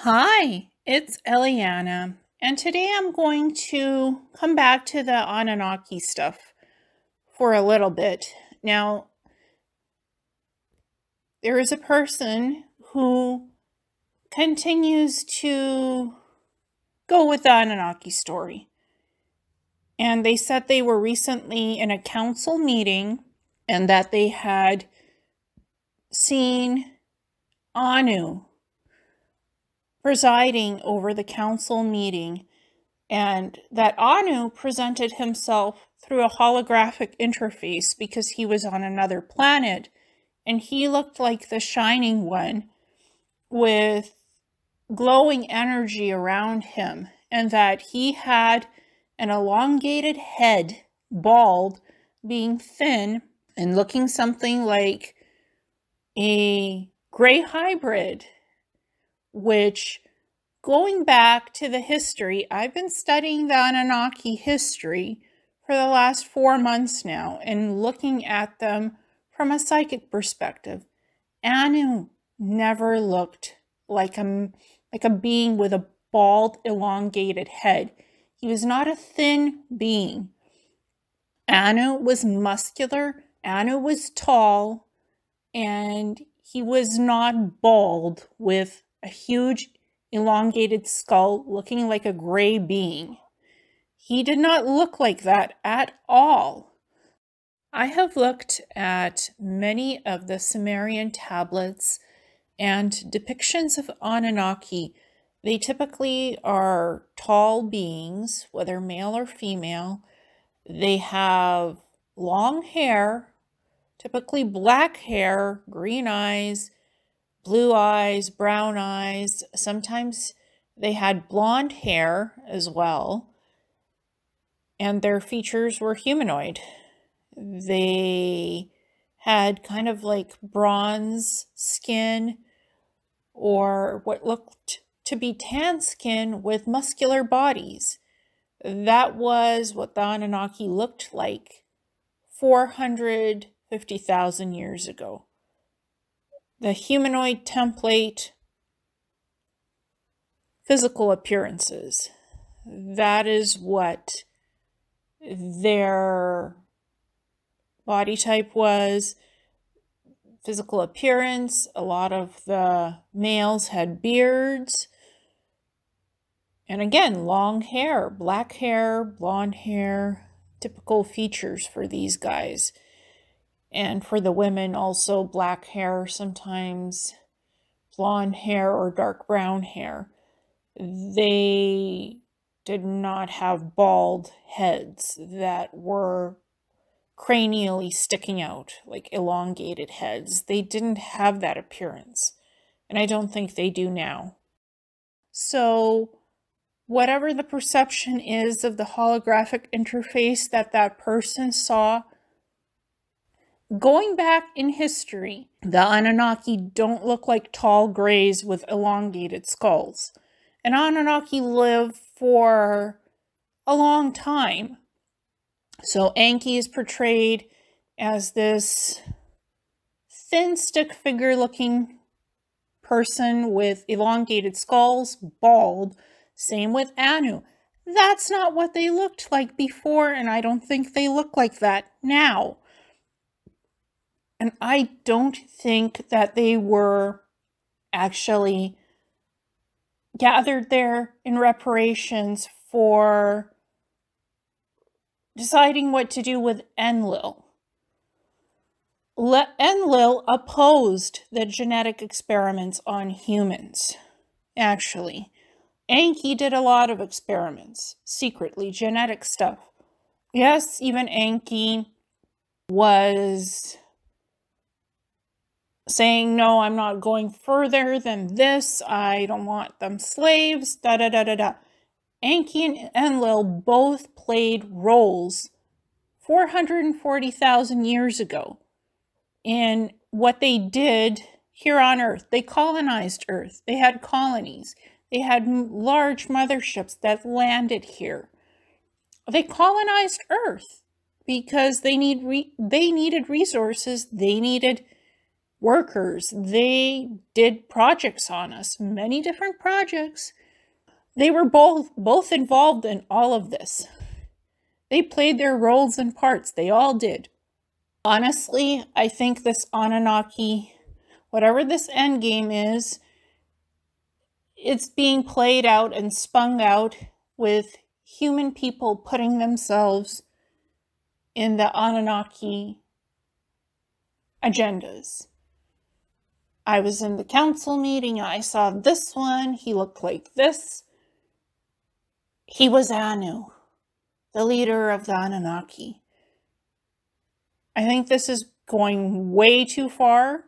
Hi, it's Ileana, and today I'm going to come back to the Anunnaki stuff for a little bit. Now, there is a person who continues to go with the Anunnaki story, and they said they were recently in a council meeting and that they had seen Anu presiding over the council meeting, and that Anu presented himself through a holographic interface because he was on another planet, and he looked like the Shining One with glowing energy around him, and that he had an elongated head, bald, being thin, and looking something like a gray hybrid, which, going back to the history, I've been studying the Anunnaki history for the last 4 months now and looking at them from a psychic perspective. Anu never looked like a being with a bald, elongated head. He was not a thin being. Anu was muscular, Anu was tall, and he was not bald with a huge elongated skull looking like a gray being. He did not look like that at all. I have looked at many of the Sumerian tablets and depictions of Anunnaki. They typically are tall beings, whether male or female. They have long hair, typically black hair, green eyes, blue eyes, brown eyes. Sometimes they had blonde hair as well, and their features were humanoid. They had kind of like bronze skin or what looked to be tan skin with muscular bodies. That was what the Anunnaki looked like 450,000 years ago. The humanoid template, physical appearances. That is what their body type was. Physical appearance. A lot of the males had beards. And again, long hair, black hair, blonde hair, typical features for these guys. And for the women, also black hair, sometimes blonde hair or dark brown hair. They did not have bald heads that were cranially sticking out, like elongated heads. They didn't have that appearance, and I don't think they do now. So whatever the perception is of the holographic interface that person saw, going back in history, the Anunnaki don't look like tall grays with elongated skulls. And Anunnaki live for a long time. So Enki is portrayed as this thin stick figure looking person with elongated skulls, bald. Same with Anu. That's not what they looked like before, and I don't think they look like that now. And I don't think that they were actually gathered there in reparations for deciding what to do with Enlil. Enlil opposed the genetic experiments on humans, actually. Enki did a lot of experiments, secretly, genetic stuff. Yes, even Enki was saying, no, I'm not going further than this. I don't want them slaves, da-da-da-da-da. Enki and Enlil both played roles 440,000 years ago in what they did here on Earth. They colonized Earth. They had colonies. They had large motherships that landed here. They colonized Earth because they needed resources. They needed workers. They did projects on us, many different projects. They were both involved in all of this. They played their roles and parts. They all did. Honestly, I think this Anunnaki, whatever this end game is, it's being played out and spun out with human people putting themselves in the Anunnaki agendas. I was in the council meeting. I saw this one. He looked like this. He was Anu, the leader of the Anunnaki. I think this is going way too far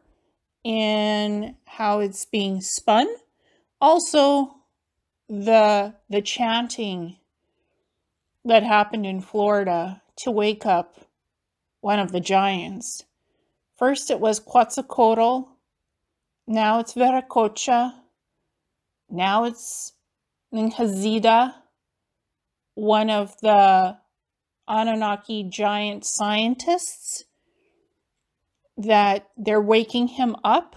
in how it's being spun. Also, the chanting that happened in Florida to wake up one of the giants. First it was Quetzalcoatl, now it's Viracocha, now it's Nibiru, one of the Anunnaki giant scientists, that they're waking him up.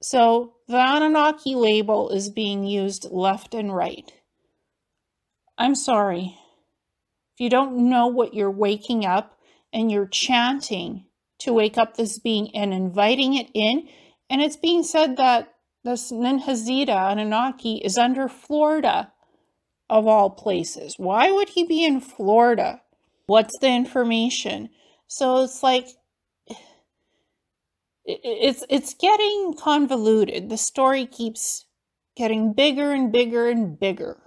So the Anunnaki label is being used left and right. I'm sorry. If you don't know what you're waking up and you're chanting to wake up this being and inviting it in, and it's being said that this Nibiru Anunnaki is under Florida, of all places. Why would he be in Florida? What's the information? So it's like, it's getting convoluted. The story keeps getting bigger and bigger and bigger.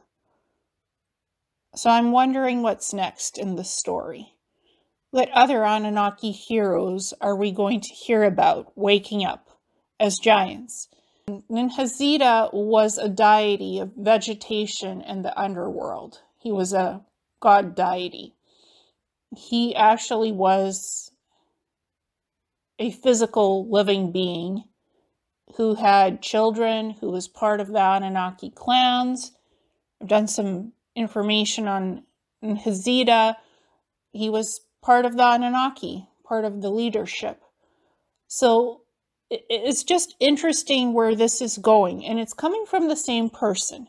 So I'm wondering what's next in the story. What other Anunnaki heroes are we going to hear about waking up as giants? Nibiru was a deity of vegetation and the underworld. He was a god deity. He actually was a physical living being who had children, who was part of the Anunnaki clans. I've done some information on Nibiru. He was part of the Anunnaki, part of the leadership. So it's just interesting where this is going, and it's coming from the same person.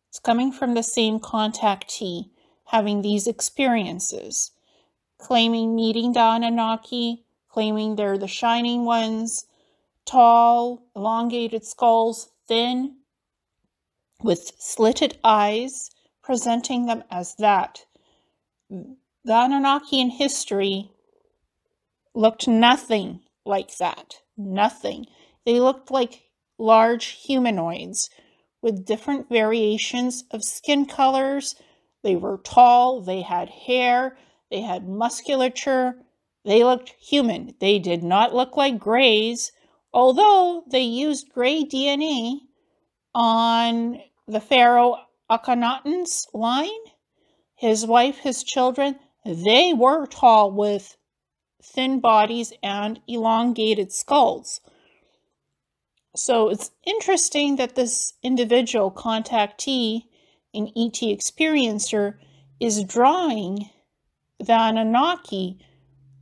It's coming from the same contactee having these experiences, claiming meeting the Anunnaki, claiming they're the shining ones, tall, elongated skulls, thin, with slitted eyes, presenting them as that. The Anunnaki in history looked nothing like that. Nothing. They looked like large humanoids with different variations of skin colors. They were tall, they had hair, they had musculature. They looked human. They did not look like grays, although they used gray DNA on the pharaoh Akhenaten's line. His wife, his children, they were tall with thin bodies and elongated skulls. So it's interesting that this individual contactee, an ET experiencer, is drawing the Anunnaki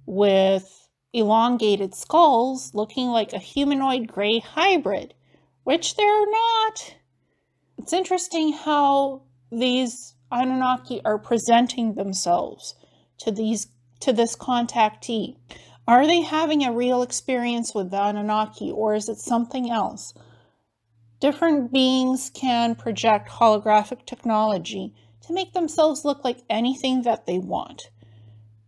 with elongated skulls looking like a humanoid gray hybrid, which they're not. It's interesting how these Anunnaki are presenting themselves to this contactee. Are they having a real experience with the Anunnaki, or is it something else? Different beings can project holographic technology to make themselves look like anything that they want.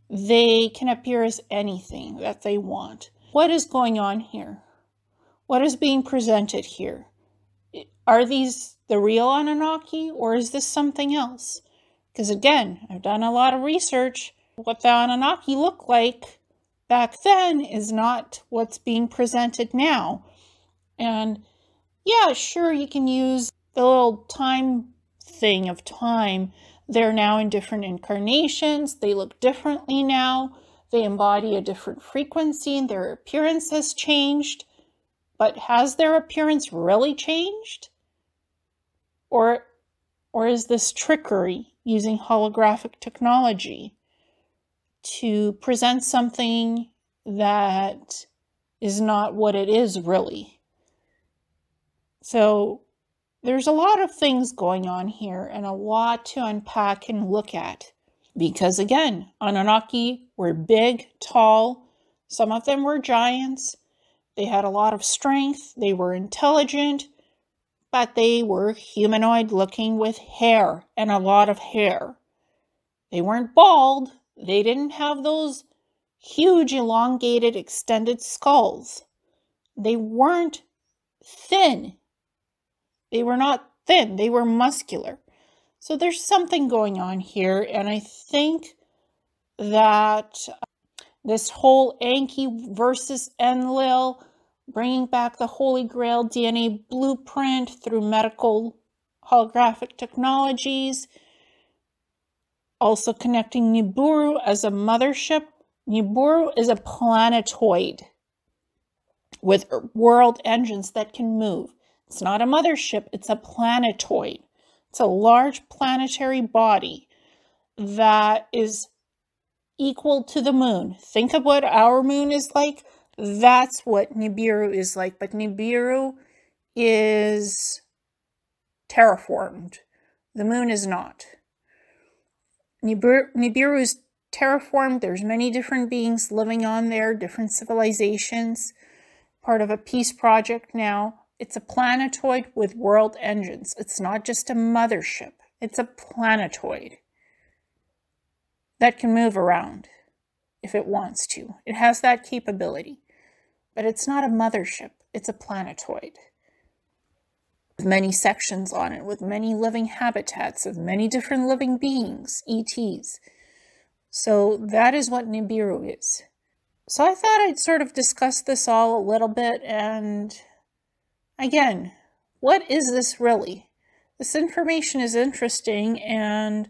They can appear as anything that they want. What is going on here? What is being presented here? Are these the real Anunnaki, or is this something else? Because again, I've done a lot of research. What the Anunnaki looked like back then is not what's being presented now. And yeah, sure, you can use the little time thing of time. They're now in different incarnations. They look differently now. They embody a different frequency and their appearance has changed. But has their appearance really changed? Or is this trickery using holographic technology to present something that is not what it is really. So there's a lot of things going on here and a lot to unpack and look at. Because again, Anunnaki were big, tall. Some of them were giants. They had a lot of strength. They were intelligent, but they were humanoid looking with hair and a lot of hair. They weren't bald. They didn't have those huge, elongated, extended skulls. They weren't thin. They were not thin. They were muscular. So there's something going on here, and I think that this whole Enki versus Enlil, bringing back the Holy Grail DNA blueprint through medical holographic technologies, also connecting Nibiru as a mothership. Nibiru is a planetoid with world engines that can move. It's not a mothership, it's a planetoid. It's a large planetary body that is equal to the moon. Think of what our moon is like. That's what Nibiru is like. But Nibiru is terraformed. The moon is not. Nibiru is terraformed. There's many different beings living on there, different civilizations, part of a peace project now. It's a planetoid with world engines. It's not just a mothership. It's a planetoid that can move around if it wants to. It has that capability. But it's not a mothership. It's a planetoid with many sections on it, with many living habitats of many different living beings, ETs. So that is what Nibiru is. So I thought I'd sort of discuss this all a little bit, and again, what is this really? This information is interesting, and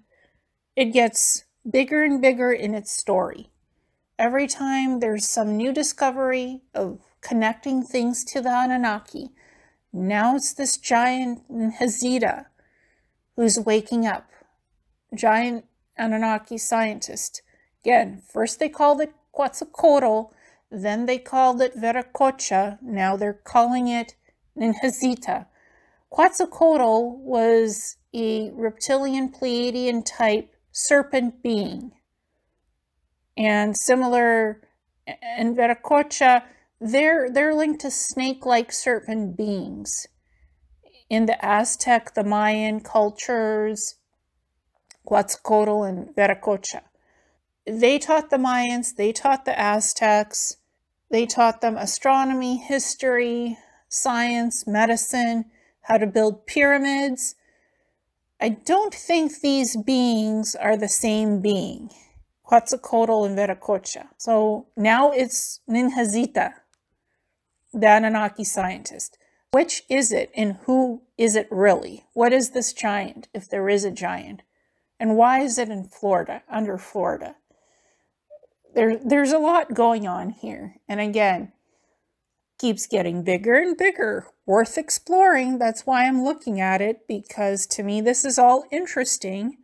it gets bigger and bigger in its story. Every time there's some new discovery of connecting things to the Anunnaki. Now it's this giant Hazita who's waking up. Giant Anunnaki scientist. Again, first they called it Quetzalcoatl, then they called it Viracocha, now they're calling it Hazita. Quetzalcoatl was a reptilian Pleiadian type serpent being. And similar in Viracocha, they're linked to snake-like serpent beings. In the Aztec, the Mayan cultures, Quetzalcoatl and Viracocha. They taught the Mayans, they taught the Aztecs, they taught them astronomy, history, science, medicine, how to build pyramids. I don't think these beings are the same being, Quetzalcoatl and Viracocha. So now it's Ninhazita, the Anunnaki scientist. Which is it and who is it really? What is this giant, if there is a giant? And why is it in Florida, under Florida? There's a lot going on here. And again, keeps getting bigger and bigger. Worth exploring. That's why I'm looking at it, because to me this is all interesting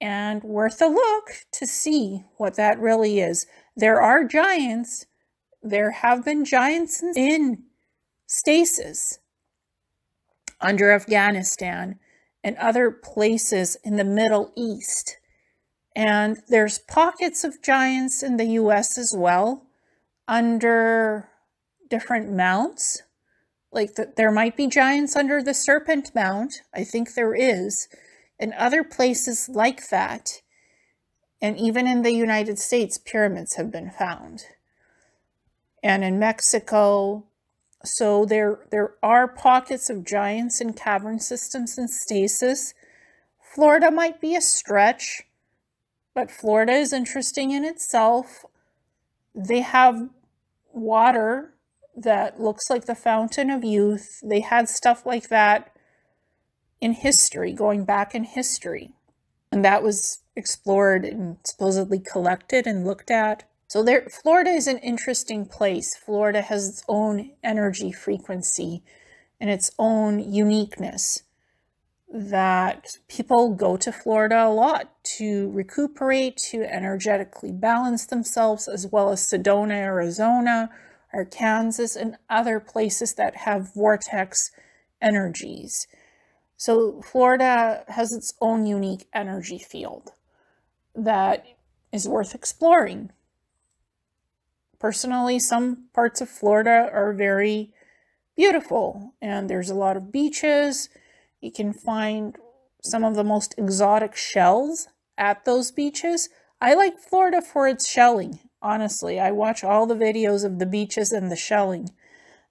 and worth a look to see what that really is. There are giants. There have been giants in stasis under Afghanistan and other places in the Middle East. And there's pockets of giants in the US as well, under different mounts. Like there might be giants under the Serpent Mount. I think there is. And other places like that. And even in the United States, pyramids have been found. And in Mexico. So there are pockets of giants in cavern systems and stasis. Florida might be a stretch, but Florida is interesting in itself. They have water that looks like the Fountain of Youth. They had stuff like that in history, going back in history. And that was explored and supposedly collected and looked at. So Florida is an interesting place. Florida has its own energy frequency and its own uniqueness, that people go to Florida a lot to recuperate, to energetically balance themselves, as well as Sedona, Arizona, are Kansas and other places that have vortex energies. So Florida has its own unique energy field that is worth exploring. Personally, some parts of Florida are very beautiful, and there's a lot of beaches. You can find some of the most exotic shells at those beaches. I like Florida for its shelling, honestly. I watch all the videos of the beaches and the shelling.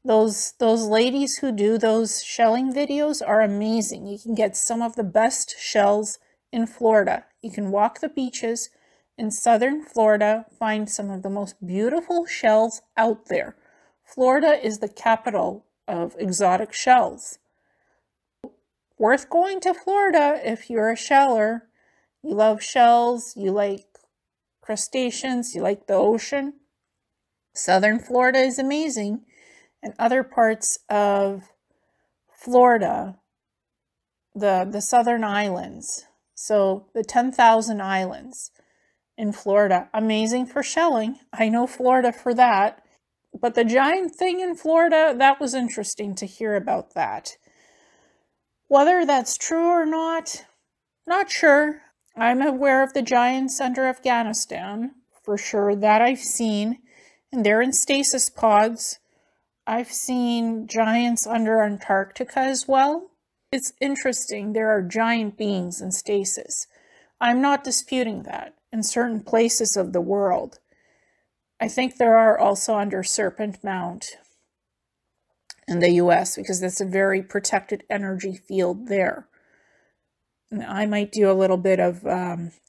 Those ladies who do those shelling videos are amazing. You can get some of the best shells in Florida. You can walk the beaches in southern Florida, find some of the most beautiful shells out there. Florida is the capital of exotic shells. Worth going to Florida if you're a sheller. You love shells, you like crustaceans, you like the ocean. Southern Florida is amazing. And other parts of Florida, the southern islands, so the 10,000 islands in Florida, amazing for shelling. I know Florida for that. But the giant thing in Florida, that was interesting to hear about that. Whether that's true or not sure. I'm aware of the giants under Afghanistan, for sure, that I've seen, and they're in stasis pods. I've seen giants under Antarctica as well. It's interesting, there are giant beings in stasis. I'm not disputing that in certain places of the world. I think there are also under Serpent Mount in the US, because that's a very protected energy field there. And I might do a little bit of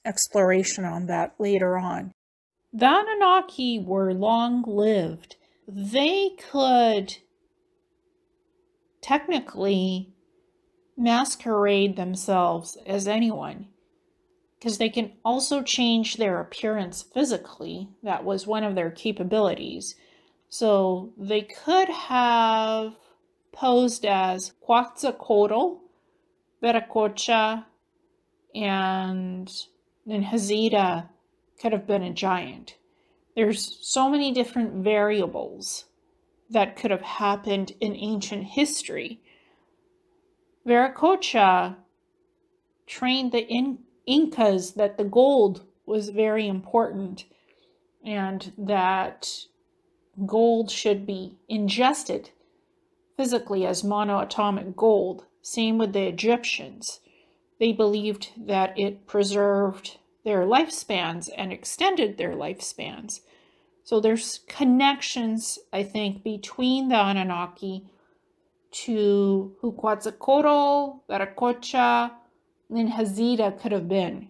exploration on that later on. The Anunnaki were long-lived. They could technically masquerade themselves as anyone, because they can also change their appearance physically. That was one of their capabilities. So they could have posed as Quetzalcoatl, Viracocha, and Ninhazita could have been a giant. There's so many different variables that could have happened in ancient history. Viracocha trained the Incas that the gold was very important and that gold should be ingested physically as monoatomic gold. Same with the Egyptians. They believed that it preserved their lifespans and extended their lifespans. So there's connections, I think, between the Anunnaki to who Quetzalcoatl, Viracocha, Ninhazita could have been.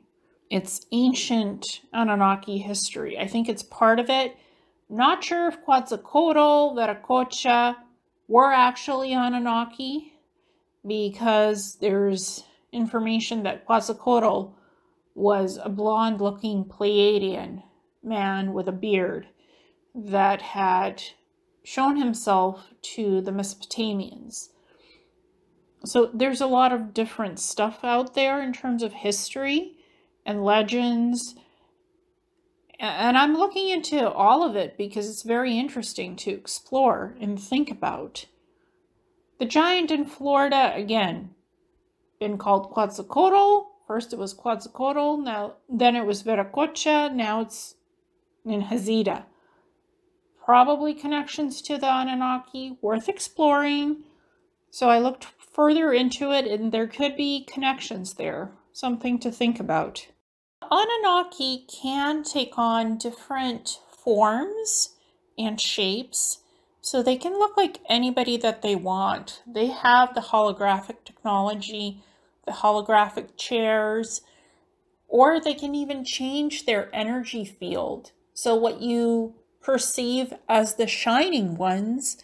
It's ancient Anunnaki history. I think it's part of it. Not sure if Quetzalcoatl, Viracocha were actually Anunnaki, because there's information that Quetzalcoatl was a blonde-looking Pleiadian man with a beard that had shown himself to the Mesopotamians. So there's a lot of different stuff out there in terms of history and legends. And I'm looking into all of it because it's very interesting to explore and think about. The giant in Florida, again, been called Quetzalcoatl. First it was Quetzalcoatl, then it was Viracocha, now it's Ninhazita. Probably connections to the Anunnaki, worth exploring. So I looked further into it, and there could be connections there, something to think about. Anunnaki can take on different forms and shapes, so they can look like anybody that they want. They have the holographic technology, the holographic chairs, or they can even change their energy field. So what you perceive as the shining ones,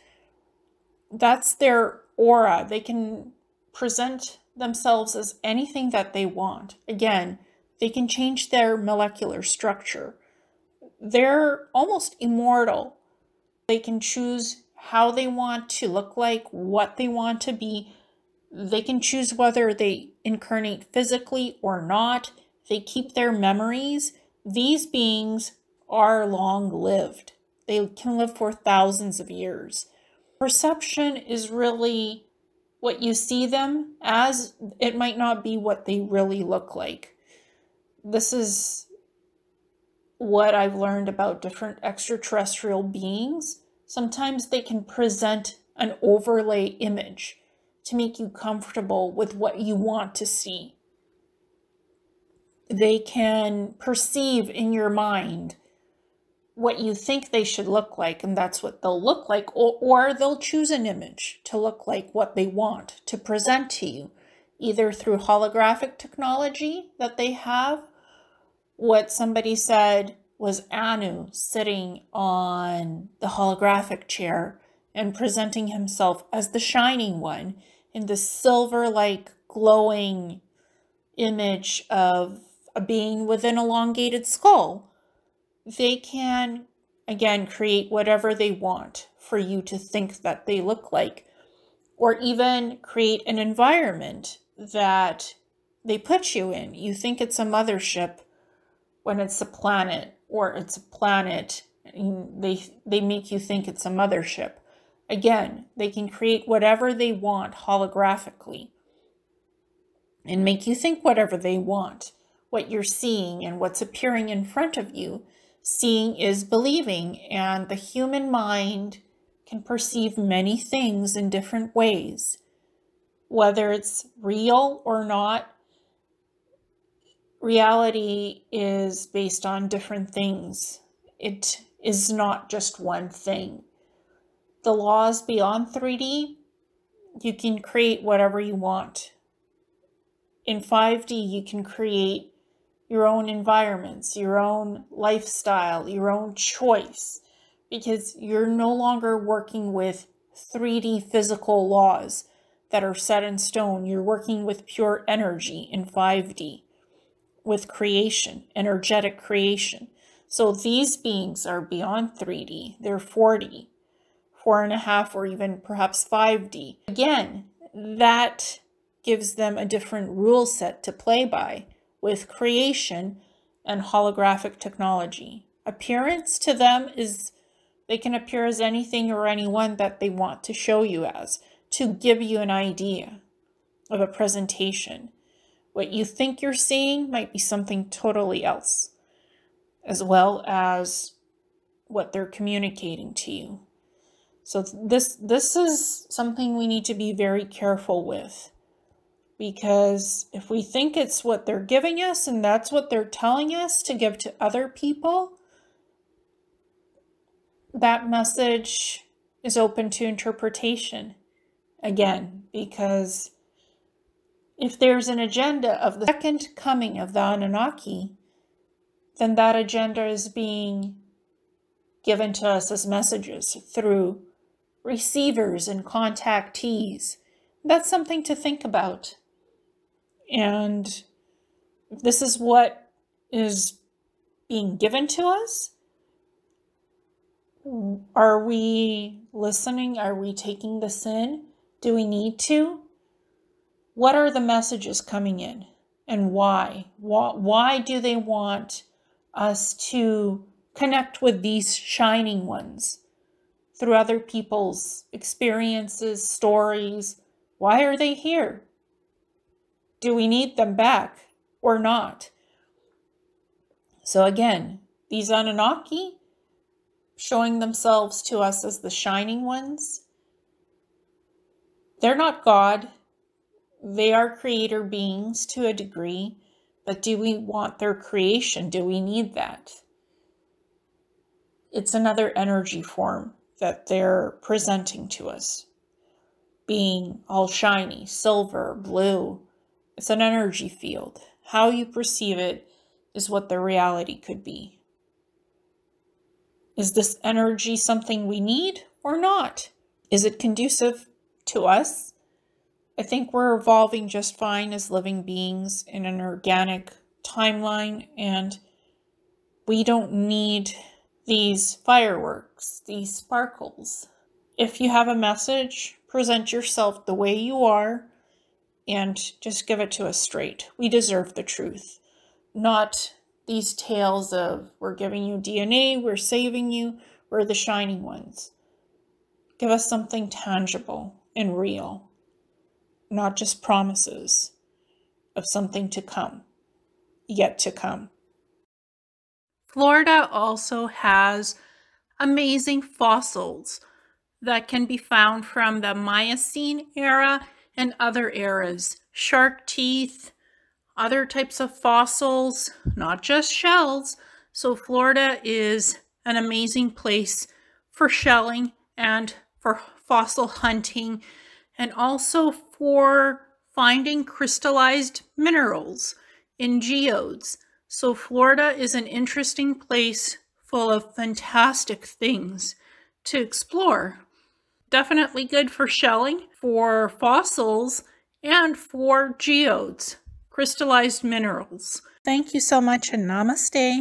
that's their aura. They can present themselves as anything that they want. Again, they can change their molecular structure. They're almost immortal. They can choose how they want to look like, what they want to be. They can choose whether they incarnate physically or not. They keep their memories. These beings are long-lived. They can live for thousands of years. Perception is really what you see them as. It might not be what they really look like. This is what I've learned about different extraterrestrial beings. Sometimes they can present an overlay image to make you comfortable with what you want to see. They can perceive in your mind what you think they should look like, and that's what they'll look like, or they'll choose an image to look like what they want to present to you, either through holographic technology that they have. What somebody said was Anu sitting on the holographic chair and presenting himself as the shining one in this silver-like glowing image of a being with an elongated skull. They can, again, create whatever they want for you to think that they look like, or even create an environment that they put you in. You think it's a mothership when it's a planet, or it's a planet, they make you think it's a mothership. Again, they can create whatever they want holographically and make you think whatever they want. What you're seeing and what's appearing in front of you, seeing is believing, and the human mind can perceive many things in different ways. Whether it's real or not, reality is based on different things. It is not just one thing. The laws beyond 3D, you can create whatever you want. In 5D, you can create your own environments, your own lifestyle, your own choice, because you're no longer working with 3D physical laws that are set in stone. You're working with pure energy in 5D, with creation, energetic creation. So these beings are beyond 3D. They're 4D, 4.5, or even perhaps 5D. Again, that gives them a different rule set to play by with creation and holographic technology. Appearance to them is, they can appear as anything or anyone that they want to show you as, to give you an idea of a presentation. What you think you're seeing might be something totally else, as well as what they're communicating to you. So this is something we need to be very careful with, because if we think it's what they're giving us and that's what they're telling us to give to other people, that message is open to interpretation. Again, because if there's an agenda of the second coming of the Anunnaki, then that agenda is being given to us as messages through receivers and contactees. That's something to think about. And if this is what is being given to us, are we listening? Are we taking this in? Do we need to? What are the messages coming in, and why? Why do they want us to connect with these shining ones through other people's experiences, stories? Why are they here? Do we need them back or not? So again, these Anunnaki showing themselves to us as the shining ones, they're not God. They are creator beings to a degree, but do we want their creation? Do we need that? It's another energy form that they're presenting to us, being all shiny, silver, blue. It's an energy field. How you perceive it is what the reality could be. Is this energy something we need or not? Is it conducive to us? I think we're evolving just fine as living beings in an organic timeline, and we don't need these fireworks, these sparkles. If you have a message, present yourself the way you are and just give it to us straight. We deserve the truth, not these tales of we're giving you DNA, we're saving you, or the shiny ones. Give us something tangible and real, not just promises of something to come, yet to come. Florida also has amazing fossils that can be found from the Miocene era and other eras. Shark teeth, other types of fossils, not just shells. So Florida is an amazing place for shelling and for fossil hunting, and also for finding crystallized minerals in geodes. So Florida is an interesting place full of fantastic things to explore. Definitely good for shelling, for fossils, and for geodes, crystallized minerals. Thank you so much, and namaste.